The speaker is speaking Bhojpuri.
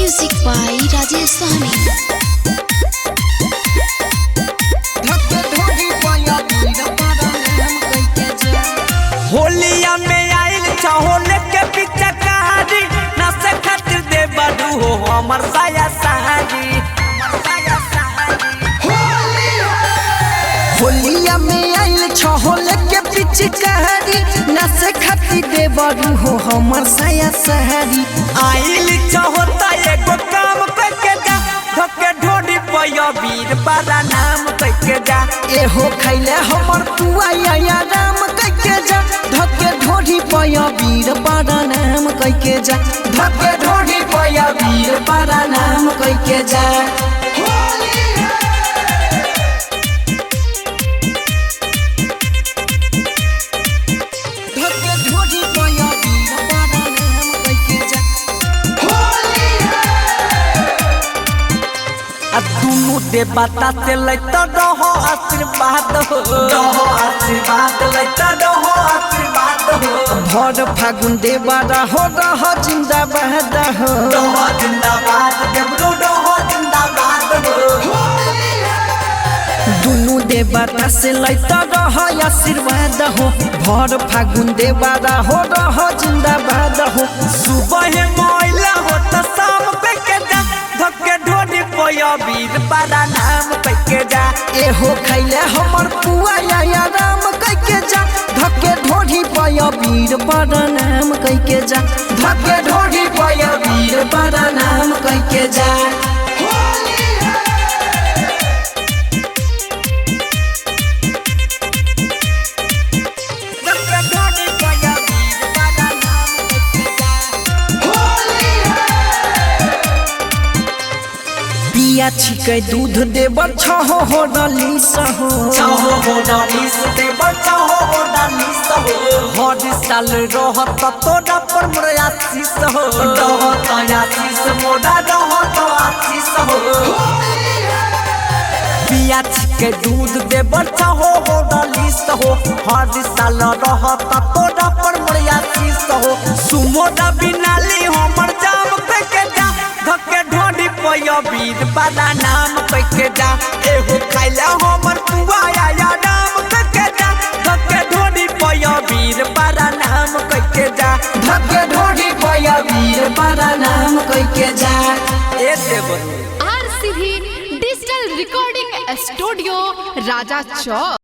Music by Rajesh Sahni। होलिया में आइल चाहोले के पीछे कहानी ना से खातिर दे बड़ू हो हमर साया सहारी। होलिया में आइल चाहोले के पीछे कहानी ना से खातिर दे बड़ू हो हमर साया सहारी। आइल चाहोता एगो काम करके जा धोके ढोडी पयो वीर बड़ा नाम करके जा। एहो खैले हमर पुआ या राम कइके जा धके ढोढ़ी पया वीर बड़ा नाम कइके जा धके ढोढ़ी पया वीर बड़ा नाम कइके जा। धके ढोढ़ी पया वीर बड़ा नाम कइके जा। दुनु दे बता से लैता रहो आशीर्वाद हो लैता रहो आशीर्वाद हो। भर फागुन देवारा हो रह जिंदाबाद हो जिंदाबाद देवरो रहो जिंदाबाद हो। दुनु देवारा से लैता रह आशीर्वाद हो भर फागुन देवारा हो रह जिंदाबाद हो। सुबह मोइला हो तो शाम पे के जा धक्के ढोडी पया वीर बड़ा नाम पे जा। एहो खैले हमर पुआ या राम कइके जा धक्के ढोढ़ी पया वीर बड़ा नाम कइके जा धक्के ढोढ़ी पया वीर बड़ा नाम कइके जा। धक्के ढोडी पया वीर बड़ा नाम पे जा। पिया छिकै दूध देबर छहो हो डली सहो चाहो हो डालिस दे बचाओ हो डालिस हो। हर साल रहत तोरा पर मोर आशीष हो रहत आशीष मोरा रहत आशीष हो। पिया छिके दूध दे बचाओ हो डालिस हो हर साल रहत तोरा पर मोर आशीष हो। सुमोदा बिनाली हमर जाम पे के जा धक्के ढोडी पया वीर बड़ा नाम पे के जा। एहो खाइला हमर पुआ या नाम पे के जा धक्के ढोडी पया वीर बड़ा नाम पे के जा। धक्के ढोढ़ी पया वीर बड़ा नाम कइके जा। ए देवर RCV डिजिटल रिकॉर्डिंग स्टूडियो राजा चौक।